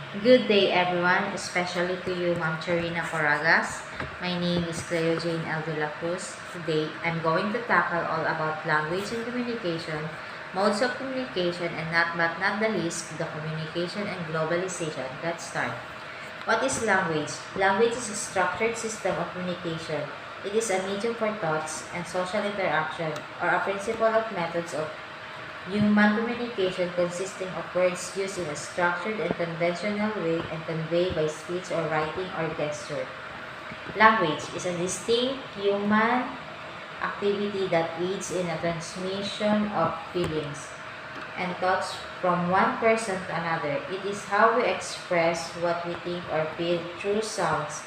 Good day everyone, especially to you Ma'am Charina Coragas. My name is Cleo Jane L. de la Cruz. Today, I'm going to tackle all about language and communication, modes of communication, and not the least, the communication and globalization. Let's start. What is language? Language is a structured system of communication. It is a medium for thoughts and social interaction, or a principle of methods of human communication consisting of words used in a structured and conventional way and conveyed by speech or writing or gesture. Language is a distinct human activity that aids in a transmission of feelings and thoughts from one person to another. It is how we express what we think or feel through sounds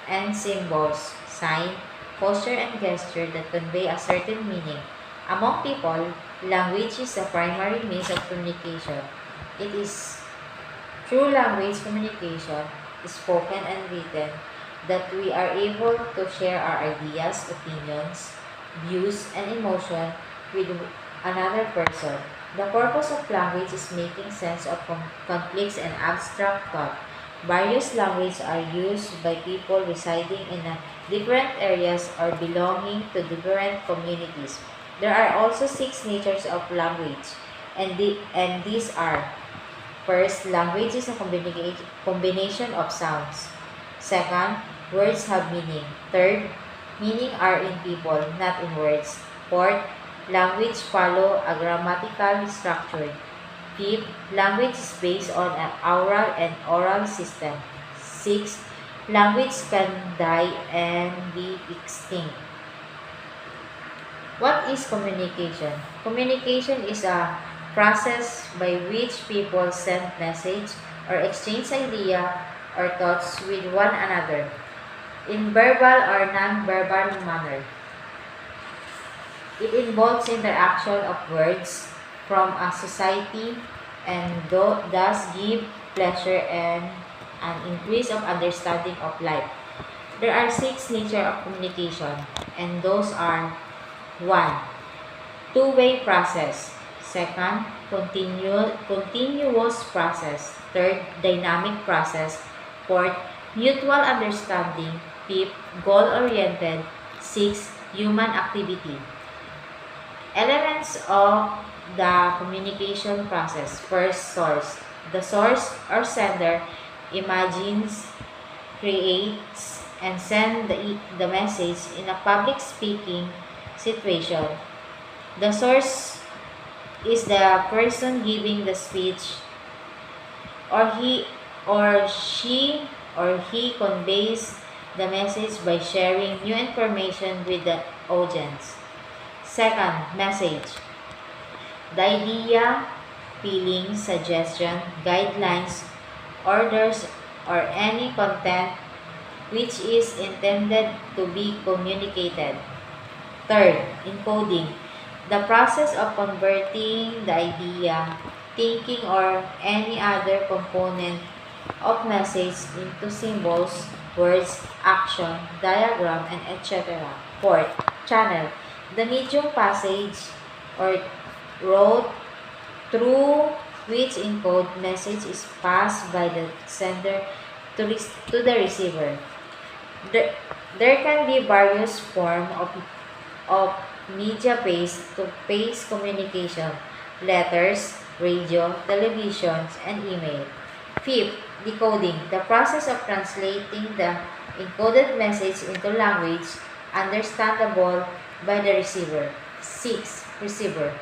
and symbols, sign, posture, and gesture that convey a certain meaning. Among people, language is the primary means of communication. It is through language communication, spoken and written, that we are able to share our ideas, opinions, views, and emotion with another person. The purpose of language is making sense of conflicts and abstract thought. Various languages are used by people residing in different areas or belonging to different communities. There are also six natures of language, and these are: first, language is a combination of sounds. Second, words have meaning. Third, meaning are in people, not in words. Fourth, language follow a grammatical structure. Fifth, language is based on an oral system. Sixth, language can die and be extinct. What is communication? Communication is a process by which people send message or exchange idea or thoughts with one another in verbal or non-verbal manner. It involves interaction of words from a society and thus give pleasure and an increase of understanding of life. There are six nature of communication, and those are: 1. Two-way process. Second, continuous process. Third, dynamic process. Fourth, mutual understanding. Fifth, goal-oriented. Sixth, human activity. Elements of the communication process. First, source. The source or sender imagines, creates, and sends the message in a public speaking situation. The source is the person giving the speech, or he or she or he conveys the message by sharing new information with the audience. Second, message. The idea, feeling, suggestion, guidelines, orders, or any content which is intended to be communicated. Third, encoding. The process of converting the idea, thinking, or any other component of message into symbols, words, action, diagram, and etc. Fourth, channel. The medium passage or road through which encoded message is passed by the sender to the receiver. There can be various forms of media-based to face communication: letters, radio, television, and email. Fifth, decoding. The process of translating the encoded message into language understandable by the receiver. 6. Receiver.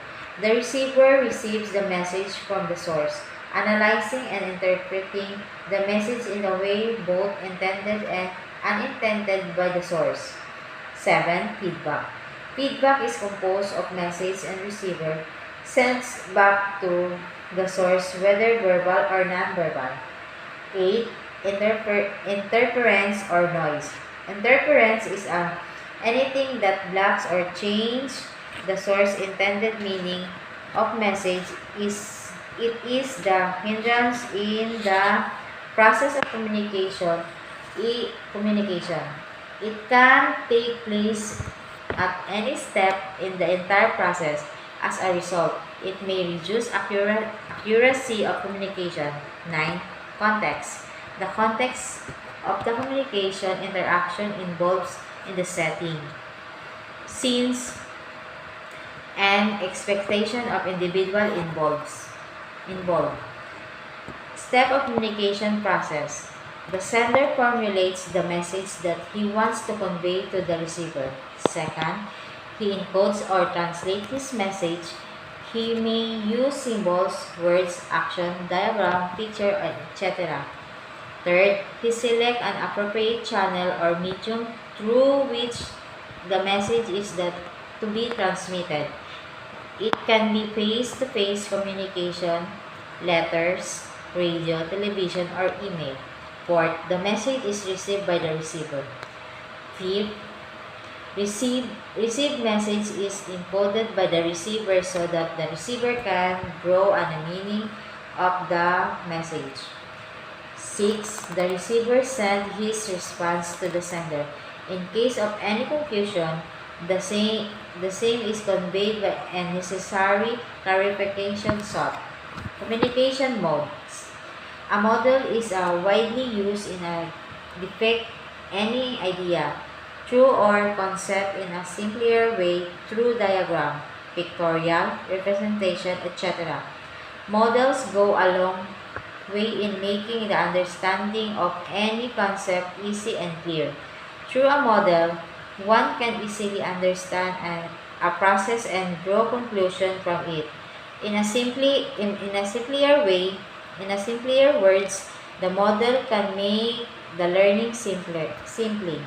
The receiver receives the message from the source, analyzing and interpreting the message in a way both intended and unintended by the source. 7. Feedback. Feedback is composed of message and receiver sends back to the source, whether verbal or non-verbal. 8. Interference or noise. Interference is anything that blocks or changes the source intended meaning of message. It is the hindrance in the process of communication. It can take place at any step in the entire process. As a result, it may reduce accuracy of communication. 9. Context. The context of the communication interaction involves in the setting, scenes, and expectation of individual involved. Step of communication process. The sender formulates the message that he wants to convey to the receiver. Second, he encodes or translates his message. He may use symbols, words, action, diagram, picture, etc. Third, he selects an appropriate channel or medium through which the message is to be transmitted. It can be face-to-face communication, letters, radio, television, or email. Fourth, the message is received by the receiver. Fifth, received message is encoded by the receiver so that the receiver can draw on the meaning of the message. Sixth, the receiver sends his response to the sender. In case of any confusion, the same is conveyed by a necessary clarification sought. Communication modes. A model is widely used in a depict any idea, true or concept in a simpler way through diagram, pictorial representation, etc. Models go a long way in making the understanding of any concept easy and clear. Through a model, one can easily understand a process and draw conclusion from it. In a simpler words, the model can make the learning simply.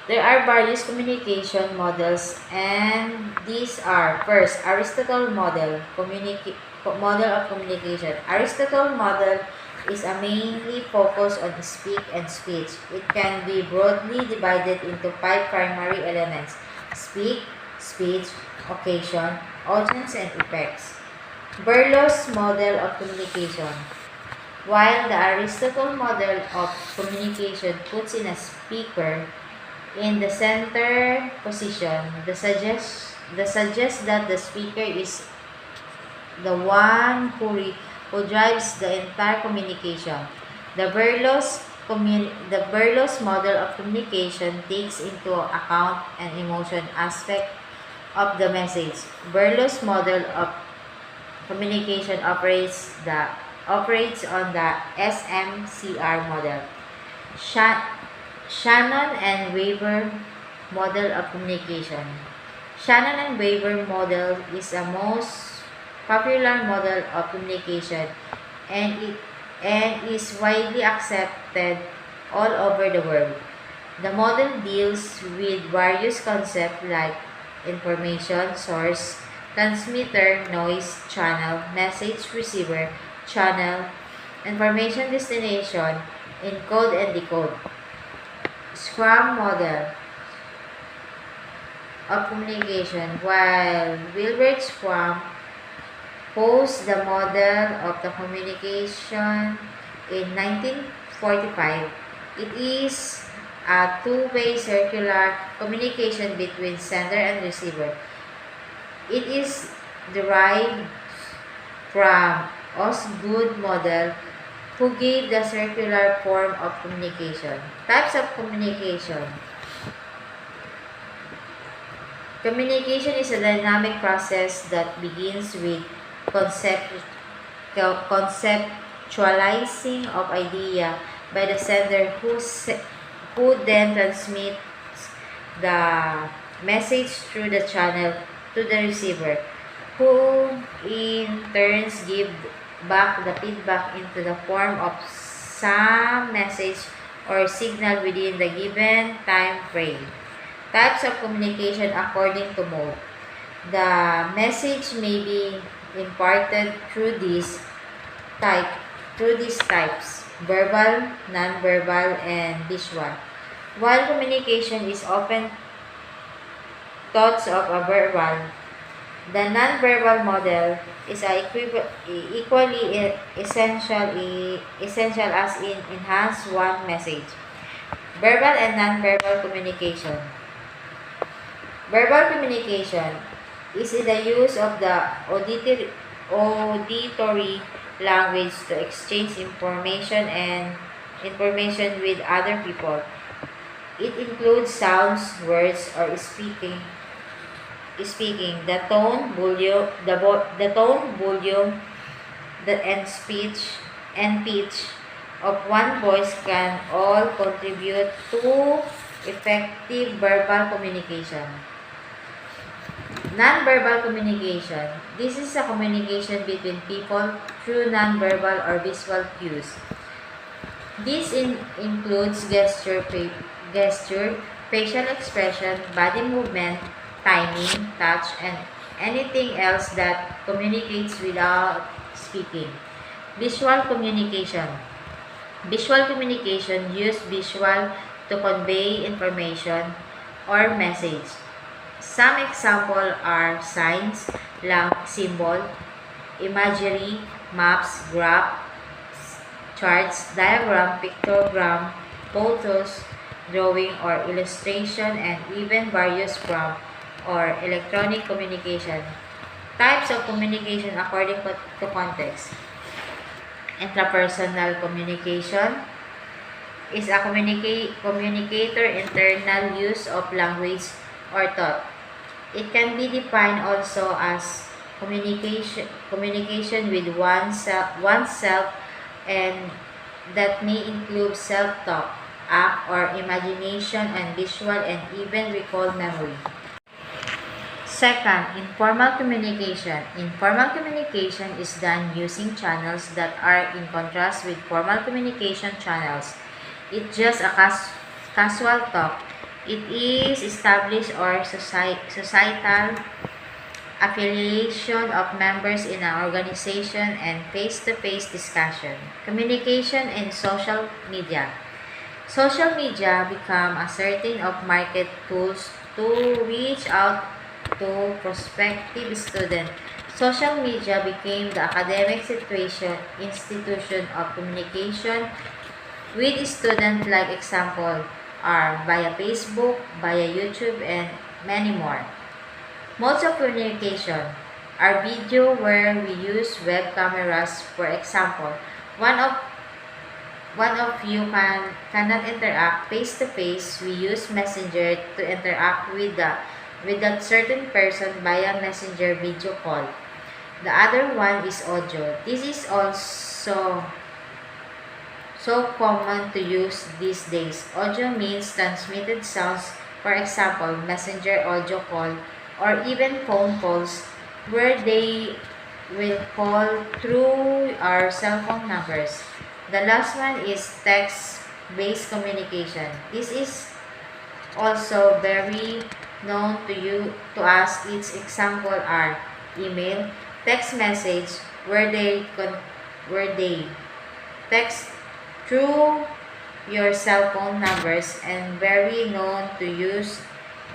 There are various communication models, and these are: first, Aristotle model of communication. Aristotle model is mainly focused on speak and speech. It can be broadly divided into 5 primary elements: speak, speech, occasion, audience, and effects. Berlow's model of communication. While the Aristotle model of communication puts in a speaker in the center position, the suggests that the speaker is the one who drives the entire communication. The Berlow's model of communication takes into account an emotion aspect of the message. Berlow's model of communication operates on the SMCR model. Shannon and Weaver model of communication. Shannon and Weaver model is the most popular model of communication, and is widely accepted all over the world. The model deals with various concepts like information source, transmitter, noise, channel, message receiver, channel, information destination, encode and decode. Scrum model of communication. While Wilbert Scrum posed the model of the communication in 1945, it is a two-way circular communication between sender and receiver. It is derived from Osgood model, who gave the circular form of communication. Types of communication. Communication is a dynamic process that begins with conceptualizing of idea by the sender, who then transmits the message through the channel to the receiver, who in turns give back the feedback into the form of some message or signal within the given time frame. Types of communication according to mode. The message may be imparted through these types: verbal, non-verbal, and visual. While communication is often thought of a verbal, the non-verbal model is equally essential as in enhance one message. Verbal and non-verbal communication. Verbal communication is the use of the auditory language to exchange information with other people. It includes sounds, words, or speaking, the tone, volume, and speech and pitch of one voice can all contribute to effective verbal communication. Nonverbal communication. This is a communication between people through nonverbal or visual cues. This includes gesture, facial expression, body movement, timing, touch, and anything else that communicates without speaking. Visual communication. Visual communication use visual to convey information or message. Some examples are signs, symbol, imagery, maps, graphs, charts, diagram, pictogram, photos, drawing or illustration, and even various prompt or electronic communication. Types of communication according to context. Intrapersonal communication is a communicator internal use of language or thought. It can be defined also as communication with oneself, and that may include self-talk, act or imagination, and visual and even recall memory. Second, informal communication. Informal communication is done using channels that are in contrast with formal communication channels. It's just a casual talk. It is established or societal affiliation of members in an organization and face-to-face discussion. Communication in social media. Social media become a certain of market tools to reach out to prospective students. Social media became the academic institution of communication with students, like example are via Facebook, via YouTube, and many more. Modes of communication are video, where we use web cameras. For example, one of you cannot interact face to face. We use Messenger to interact with that certain person via Messenger video call. The other one is audio. This is also so common to use these days. Audio means transmitted sounds, for example, Messenger audio call, or even phone calls, where they will call through our cell phone numbers. The last one is text-based communication. This is also very known to us. Its example are email, text message, where they text through your cell phone numbers, and very known to use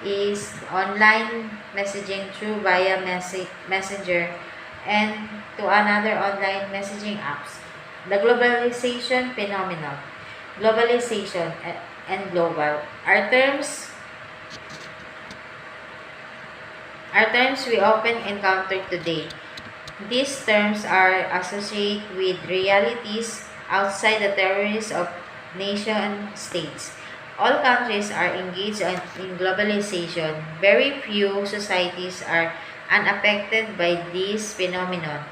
is online messaging through via Messenger and to another online messaging apps. The globalization phenomenon. Globalization and global are terms we often encounter today. These terms are associated with realities outside the territories of nation states. All countries are engaged in globalization. Very few societies are unaffected by this phenomenon.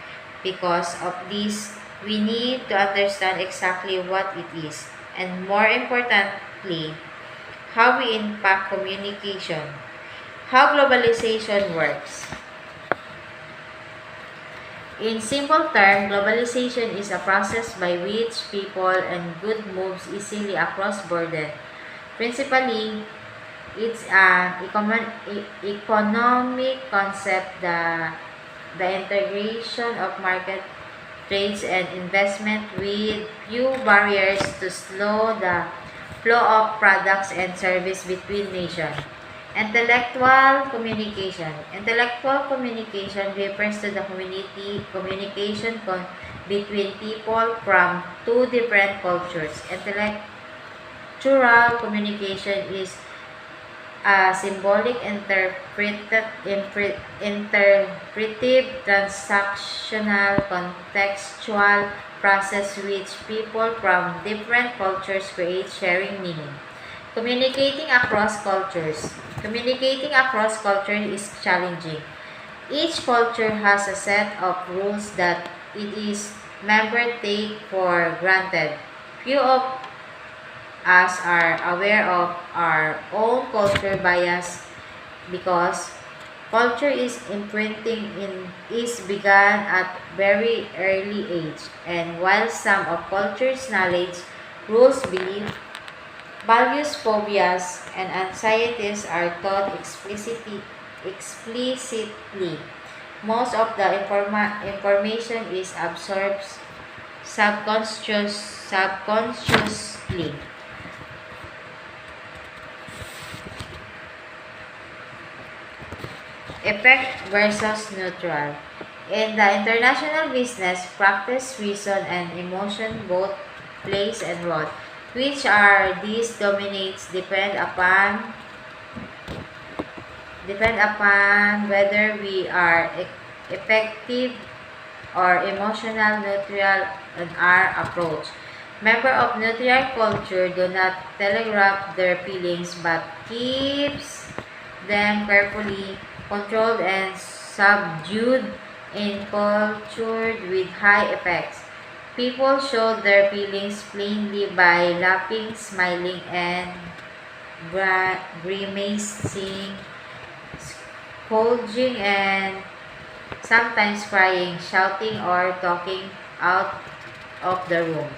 Because of this, we need to understand exactly what it is, and more importantly, how we impact communication. How globalization works. In simple terms, globalization is a process by which people and goods moves easily across borders. Principally, it's an economic concept, the integration of market trades and investment with few barriers to slow the flow of products and service between nations. Intellectual communication. Intellectual communication refers to the communication between people from two different cultures. Intellectual communication is a symbolic, interpretive, transactional, contextual process which people from different cultures create sharing meaning. Communicating across cultures. Communicating across cultures is challenging. Each culture has a set of rules that its members take for granted. Few of us are aware of our own culture bias because culture is begun at very early age, and while some of culture's knowledge, rules, belief, values, phobias, and anxieties are taught explicitly. Most of the information is absorbed subconsciously. Effect versus neutral. In the international business, practice, reason, and emotion both plays and role. Which are these dominates depend upon whether we are effective or emotional neutral in our approach. Members of neutral culture do not telegraph their feelings but keeps them carefully controlled and subdued in culture with high effects. People show their feelings plainly by laughing, smiling, and grimacing, scolding, and sometimes crying, shouting, or talking out of the room.